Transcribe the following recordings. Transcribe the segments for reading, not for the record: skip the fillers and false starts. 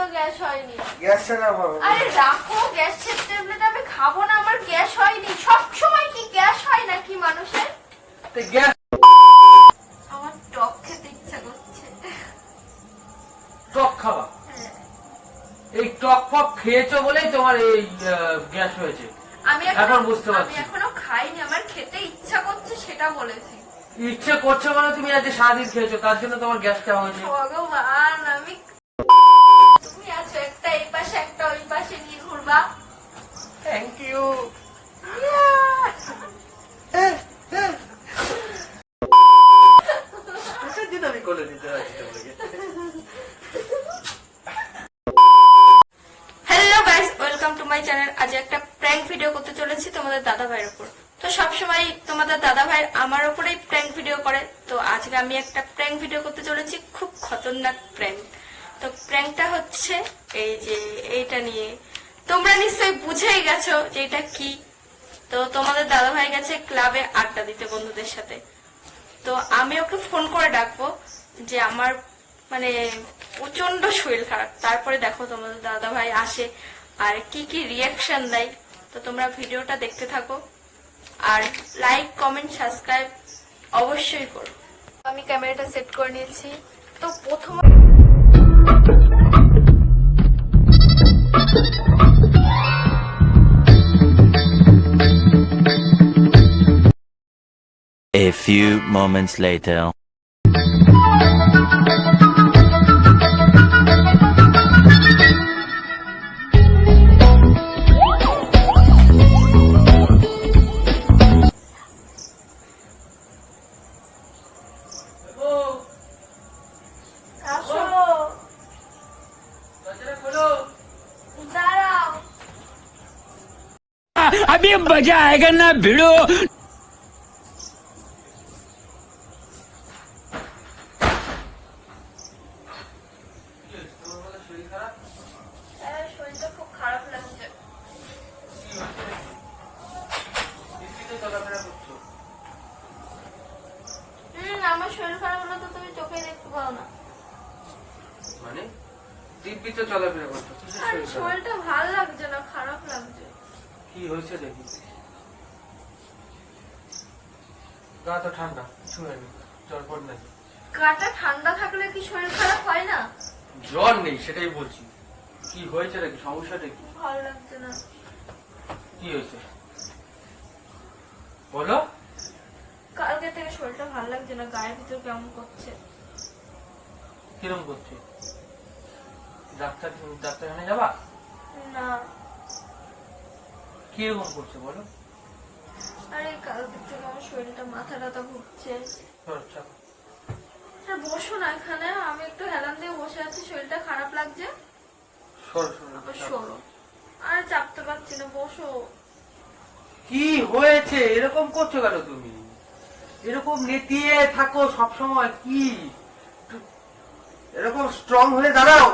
তো গ্যাস হয়নি। গ্যাস ছাড়া হবে? আরে রাখো, গ্যাসের ট্যাবলেট আমি খাবো না, আমার গ্যাস হয়নি। সব সময় কি গ্যাস হয় নাকি মানুষের? তো গ্যাস আমার টক খেতে ইচ্ছা করছে। টক খাবা? হ্যাঁ। এই টক ফক খেয়েছো বলেই তোমার এই গ্যাস হয়েছে। আমি এখন বুঝতে পারছি। আমি এখনো খাইনি, আমার খেতে ইচ্ছা করছে সেটা বলেছি। ইচ্ছে করছে মানে তুমি আজ সারাদিন খেয়েছো, তার জন্য তোমার গ্যাসটা হয়েছে। ভগবান, আমি তুমি আছো একটা এই পাশে একটা ওই পাশে নিয়ে ঘুরবা। Thank you. আমি করে দিতে পারছি তোমাকে। Hello guys, welcome to my channel. আজ একটা প্র্যাঙ্ক ভিডিও করতে চলেছি তোমাদের দাদা ভাইয়ের উপর। তো সবসময় তোমাদের দাদা ভাই আমার উপরেই প্র্যাঙ্ক ভিডিও করে, তো আজকে আমি একটা প্র্যাঙ্ক ভিডিও করতে চলেছি, খুব খতরনাক প্র্যাঙ্ক। তো প্র্যাঙ্কটা হচ্ছে এই যে এইটা নিয়ে, তোমরা নিশ্চয়ই বুঝেই গেছো যে এটা কি। তো তোমাদের দাদা ভাই গেছে ক্লাবে আড্ডা দিতে বন্ধুদের সাথে। তো আমি ওকে ফোন করে ডাকবো যে আমার মানে প্রচন্ড শরীর খারাপ। তারপরে দেখো তোমাদের দাদা ভাই আসে আর কি কি রিয়াকশন দেয়। তো তোমরা ভিডিওটা দেখতে থাকো আর লাইক কমেন্ট সাবস্ক্রাইব অবশ্যই করো। আমি ক্যামেরাটা সেট করে নিয়েছি। তো প্রথম A few moments later. আসো, দরজাটা খোলো। দাঁড়াও। अभी मजा आएगा ना भिड़ो। কি হয়েছে? তোমার বলে শরীর খারাপ? শরীরটা খুব খারাপ লাগছে। কি হয়েছে? দিব্যিতে চলাফেরা করছো? আমার শরীর খারাপ হলে তো তুমি চোখে দেখতে পাও না। মানে দিব্যিতে চলাফেরা করছো? কিসের আরে শরীর খারাপ? শরীরটা ভালো লাগছে না, খারাপ লাগছে। কি হয়েছে দেখি? গা তো ঠান্ডা, কিছু হয়নি, জ্বর পড় নাই। গাটা ঠান্ডা থাকলে কি শরীর খারাপ হয় না? জ্বর নেই, সেটাই বলছি। কি হয়েছে নাকি, সমস্যাটা কি? ভালো লাগছে না। কি হয়েছে বলো? কালকে থেকে শরীরটা ভালো লাগছে না, গায়ের ভিতর কেমন করছে। কিরম করছে? ডাক্তারখানে যাবা? না, কিরকম করছে বলো? আরে কালকে থেকে আমার শরীরটা মাথা টাথা ঘুরছে। সরো, চাপো। আরে বসো না এখানে, আমি একটু হেলান দিয়ে বসে আছি, শরীরটা খারাপ লাগছে। সরো, সরো, আবার চাপো। সরো। আরে চাপতে পারছি না, বসো। কি হয়েছে? এরকম করছো কেন তুমি? এরকম নেতিয়ে থাকো সবসময় কি? এরকম স্ট্রং হয়ে দাঁড়াও।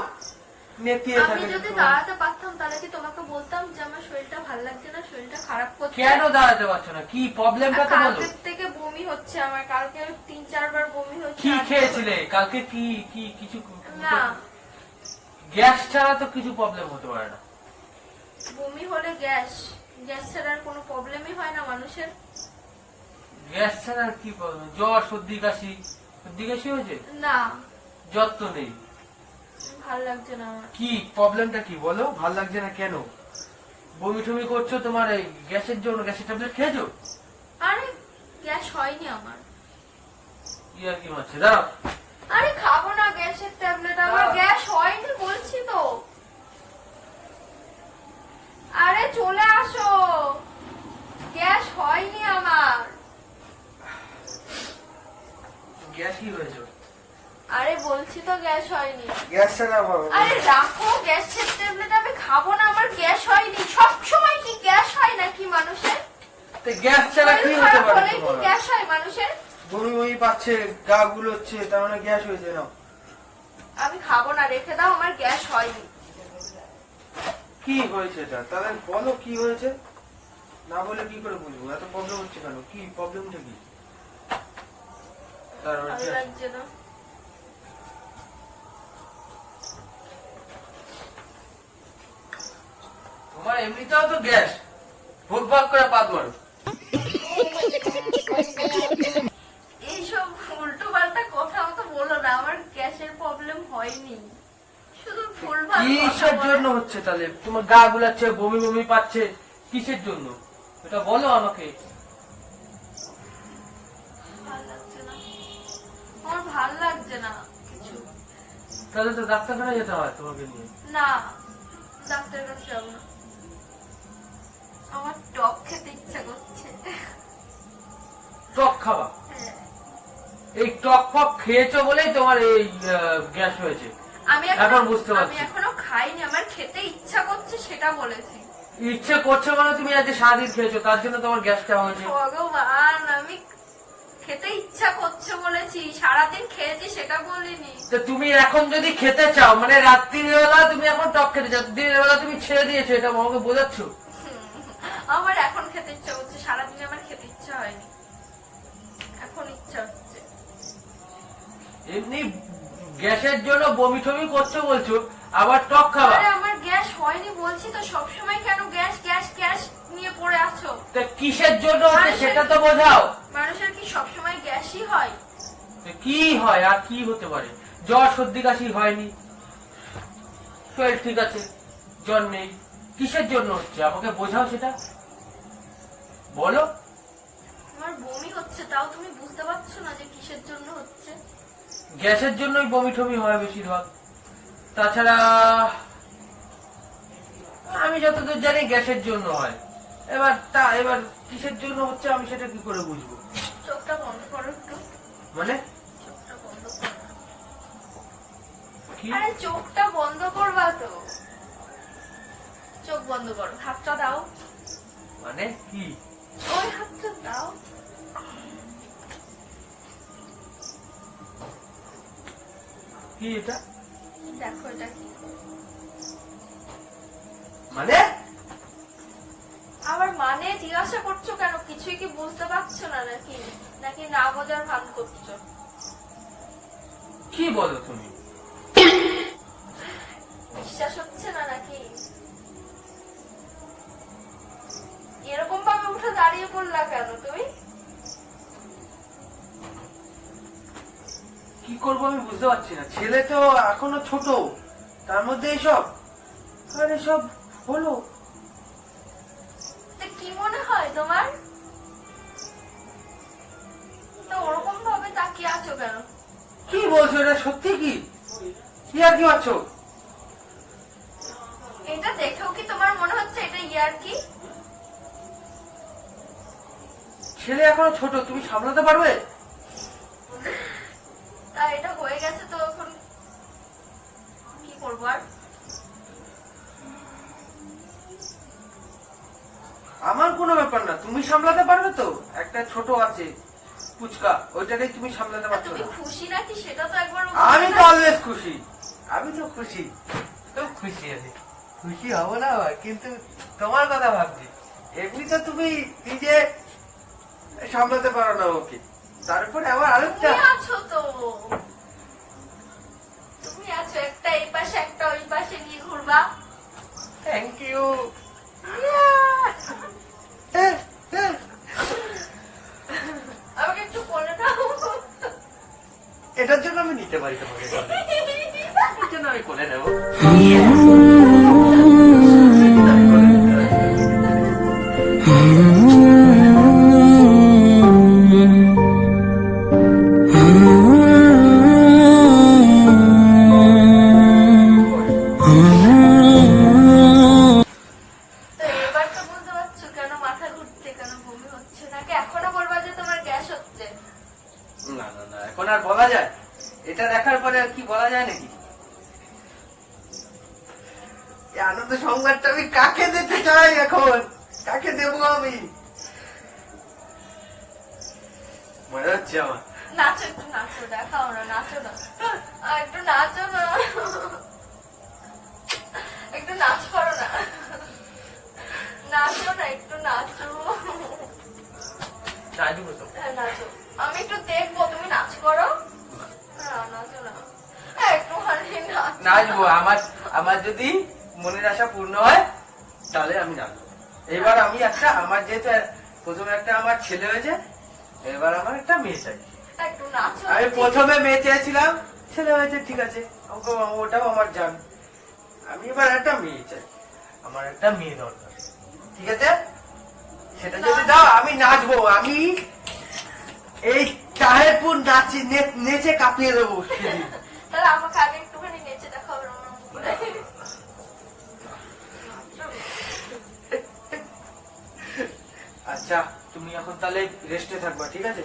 নেতিয়ে আমি থাকে যদি সবসময়। দাঁড়াতে পারতাম তাহলে কি তোমাকে বলতাম যে আমার শরীরটা ভালো লাগছে না, শরীরটা খারাপ করছে। কেন দাঁড়াতে পারছো না? কি প্রবলেমটা তো বলো। কালকের থেকে বমি হচ্ছে আমার, কালকে 3-4 বার বমি হচ্ছে। কি আজকে খেয়েছিলে কালকে? কি কি কিছু না, গ্যাস ছাড়া তো কিছু প্রবলেম হতে পারে না। বমি হলে গ্যাস, গ্যাস ছাড়া আর কোনো প্রবলেমই হয় না মানুষের। গ্যাস ছাড়া আর কি প্রবলেম? জ্বর, সর্দি কাশি? সর্দি কাশি হয়েছে? না, জ্বর তো নেই। ভালো লাগছে না আমার। কি প্রবলেমটা কি বলো? ভাল লাগছে না কেন? বমি টমি করছো তোমার এই গ্যাসের জন্য? গ্যাসের ট্যাবলেট খেয়েছো? আরে গ্যাস হয়নি আমার। কি আর কি মারছে? দাঁড়াও। আরে খাবো না গ্যাসের ট্যাবলেট, আমার গ্যাস হয়নি বলছি তো। আরে চলে আসো, গ্যাস হয়নি আমার। গ্যাস কি হয়েছে? আরে বলছি তো গ্যাস হয়নি। গ্যাস ছাড়া হবে? আরে রাখো, গ্যাসের ট্যাবলেট আমি খাবো না, আমার গ্যাস হয়নি। সব সময় কি গ্যাস হয় নাকি মানুষের? তো গ্যাস ছাড়া কি শরীর হতে খারাপ পারে হলে কি তোমার? গ্যাস হয় মানুষের? বমি বমি পাচ্ছে, গা গুলোচ্ছে, তার মানে গ্যাস হয়েছে না? আমি খাবো না, রেখে দাও, আমার গ্যাস হয়নি। কি হয়েছে এটা? তাহলে বলো কি হয়েছে? না বলে কি করে বুঝবো? এত প্রবলেম হচ্ছে কেন? কি প্রবলেমটা কি? ভালো লাগছে না। আমার এমনিতেও তো গ্যাস, ভুটভাগ করে পাত মারো। এইসব উল্টো পাল্টা কথা তো বলো না, আমার গ্যাসের প্রবলেম হয়নি, শুধু ভুলভাল কথা কিসের বলে। জন্য হচ্ছে তাহলে? তোমার গা গুলাচ্ছে, বমি বমি পাচ্ছে, কিসের জন্য? এটা বলো আমাকে। ভাল লাগছে না, আমার ভাল লাগছে না কিছু। তাহলে তো ডাক্তারখানা যেতে হয় তোমাকে নিয়ে। না, ডাক্তারের কাছে যাবো না, আমার টক খেতে ইচ্ছা করছে। টক খাওয়া? হ্যাঁ। এই টক ফক খেয়েছো বলেই তোমার এই গ্যাস হয়েছে। আমি এখন বুঝতে পারছি। আমি এখনো খাইনি, আমার খেতে ইচ্ছা করছে সেটা বলেছি। ইচ্ছে করছে মানে তুমি আজ সারাদিন খেয়েছো, তার জন্য তোমার গ্যাসটা হয়েছে। ভগবান, আমি খেতে ইচ্ছা করছে বলেছি, সারাদিন খেয়েছি সেটা বলিনি। তো তুমি এখন যদি খেতে চাও, মানে রাত্রিবেলা তুমি এখন টক খেতে চাও, দিনের বেলা তুমি ছেড়ে দিয়েছো, এটা আমাকে বোঝাচ্ছ? আমার এখন খেতে ইচ্ছা করছে, সারাদিন আমার খেতে ইচ্ছা হয়নি, এখন ইচ্ছা হচ্ছে। এমনি গ্যাসের জন্য বমি টমি করছো বলছো, আবার টক খাওয়া? আরে আমার গ্যাস হয়নি বলছি তো, সবসময় কেন গ্যাস গ্যাস গ্যাস নিয়ে পড়ে আছো? তা কিসের জন্য হচ্ছে সেটা তো বোঝাও। মানুষের কি সবসময় গ্যাসই হয়? তো কি হয় আর কি হতে পারে? জ্বর সর্দি কাশি হয়নি, শরীর ঠিক আছে, জ্বর নেই, কিসের জন্য হচ্ছে আমাকে বোঝাও সেটা বলো। আমার বমি হচ্ছে, তাও তুমি বুঝতে পারছো না যে কিসের জন্য হচ্ছে? গ্যাসের জন্যই বমি টমি হয় বেশিরভাগ, তাছাড়া আমি যতদূর জানি গ্যাসের জন্য হয়। এবার কিসের জন্য হচ্ছে আমি সেটা কি করে বুঝবো? চোখটা বন্ধ করো একটু, মানে চোখটা বন্ধ করো। কি? আরে চোখটা বন্ধ করবা তো, চোখ বন্ধ করো, হাতটা দাও, মানে কি? ওই হাতটা দাও। কি এটা? দেখো এটা কি? মানে আবার মানে জিজ্ঞাসা করছো কেন? কিছুই কি বুঝতে পারছো না নাকি? নাকি না বোঝার ভান করছো? কি বলো তুমি? বিশ্বাস হচ্ছে না নাকি? এরকম ভাবে উঠে দাঁড়িয়ে পড়লা কেন তুমি? কি করবো আমি বুঝতে পারছি না। ছেলে তো এখনো ছোট, তার মধ্যে এসব আর এসব হলো। তো কি মনে হয় তোমার? তো ওরকম ভাবে তাকিয়ে আছো কেন? কি বলছো? এটা সত্যি কি? কি আর কি পাচ্ছ? এটা দেখেও কি তোমার মনে হচ্ছে এটা ইয়ার্কি? ছেলে এখনো ছোট, তুমি সামলাতে পারবে? তা এটা হয়ে গেছে তো এখন কি করবো আর? আমার কোনো ব্যাপার না, তুমি সামলাতে পারবে তো? একটা ছোট আছে পুচকা, ওইটাকে তুমি সামলাতে আর পারছো তুমি না? খুশি নাকি সেটা তো একবার আমি তো অলওয়েজ খুশি, আমি তো খুশি, খুব খুশি আছি। খুশি হবো না আবার, কিন্তু তোমার কথা ভাবছি। এমনি তো তুমি নিজে সামলাতে পারো না ওকে, তারপরে আবার আরেকটা। তুমি আছো তো, তুমি আছো, একটা এই পাশে একটা ওই পাশে নিয়ে ঘুরবা। Thank you. আমাকে একটু বলে দাও। এটার জন্য আমি নিতে পারি তোমাকে, এর জন্য আমি কোলে নেবো। তো এবার তো বুঝতে পারছো কেন মাথা ঘুরছে, কেন বমি হচ্ছে, নাকি এখনো বলবা যে তোমার গ্যাস হচ্ছে? না না না, এখন আর বলা যায়? এটা দেখার পরে আর কি বলা যায় নাকি? এই আনন্দ সংবাদটা আমি কাকে দিতে চাই এখন? কাকে দেবো আমি? মনে হচ্ছে আমার। নাচো, একটু নাচো, দেখাও না, নাচো না, একটু নাচো না, একটু নাচ করো না, নাচো না, একটু নাচো। নাচবো তো। হ্যাঁ নাচো, আমি একটু দেখবো, তুমি নাচ করো না, নাচো না, একটু নাচ। নাচবো, আমার যদি মনের আশা পূর্ণ হয় তাহলে আমি নাচবো। এবার আমি আমার যেহেতু প্রথমে আমার ছেলে হয়েছে, এবার আমার একটা মেয়ে চাই। একটু নাচো। আমি প্রথমে মেয়ে চেয়েছিলাম, ছেলে হয়েছে, ঠিক আছে, ওটাও আমার জান। আমি এবার একটা মেয়ে চাই, আমার একটা মেয়ে দরকার, ঠিক আছে? সেটা যদি দাও আমি নাচবো। আমি এই তাহেরপুর নেচে কাঁপিয়ে দেবো সেদিন। তাহলে আমাকে আগে একটুখানি নেচে দেখাও রমরম করে। আচ্ছা, তুমি এখন তাহলে রেস্টে থাকবা, ঠিক আছে?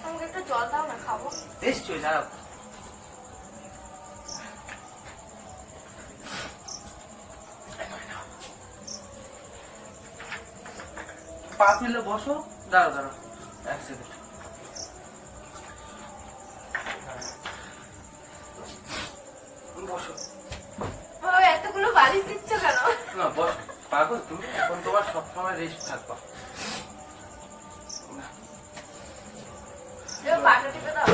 আমাকে একটু জল দাও না, খাবো। নিশ্চয়ই, দাঁড়াও। পা তুলে বসো, দাঁড়াও দাঁড়াও, এক সেকেন্ড। বসো। এতগুলো বালিশ দিচ্ছ কেন? না, বসো। পাগল তুমি, এখন তোমার সবসময় রেস্ট থাকবা। পাটা টিপে দাও।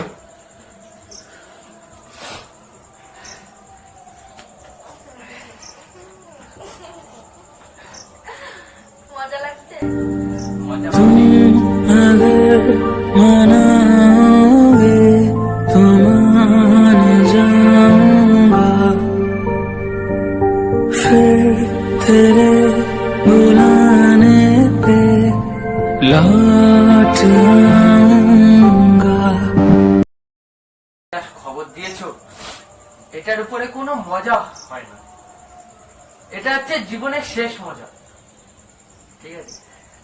মজা লাগছে? মজা अगर मनाओगे तो मान जाऊंगा, फिर तेरे बुलाने पे लौट आऊंगा। খবর দিয়েছো, এটার উপরে কোনো মজা হয় না। এটা হচ্ছে জীবনের শেষ মজা, ঠিক আছে?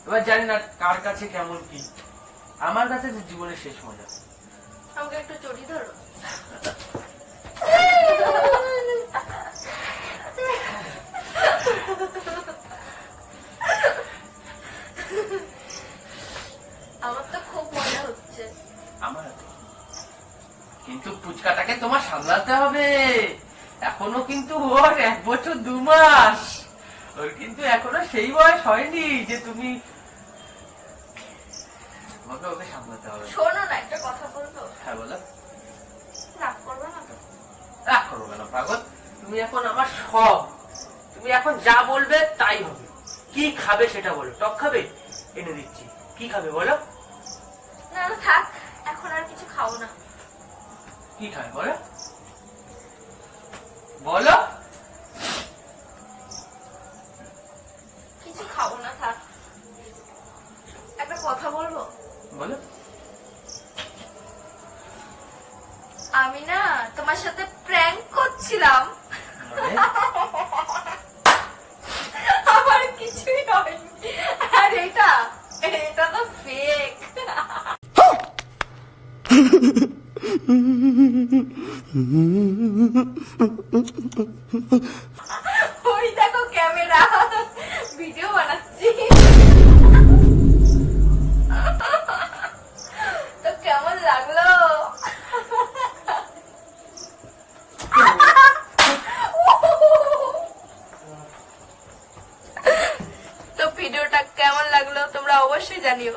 এবার জানি না কার কাছে কেমন কি, আমার কাছে তো জীবনের শেষ মজা। আমাকে একটু চড়ি ধরো। আমার তো খুব মজা হচ্ছে। আমার কিন্তু পুচকাটাকে তোমার সামলাতে হবে। এখনো কিন্তু ওর 1 বছর 2 মাস, ওর কিন্তু এখনো সেই বয়স হয়নি যে তুমি তোমাকে ওকে সামলাতে হবে। শোনো না, একটা কথা বলবো? হ্যাঁ, বলো। রাগ করবে না তো? রাগ করবো কেন পাগল? তুমি এখন আমার সব, তুমি এখন যা বলবে তাই হবে। কি খাবে সেটা বলো। টক খাবে? এনে দিচ্ছি। কি খাবে বলো? না না, থাক, এখন আর কিছু খাও না। কি খাবে বলো? বলো। কিছু খাবো না, থাক। একটা কথা বলবো? বলো। আমি না তোমার সাথে প্র্যাঙ্ক করছিলাম। মানে? আমার কিছুই হয়নি। আর এটা তো ফেক। ওই দেখো ক্যামেরা, ভিডিও বানাচ্ছি। তো কেমন লাগলো? তো ভিডিওটা কেমন লাগলো তোমরা অবশ্যই জানিও।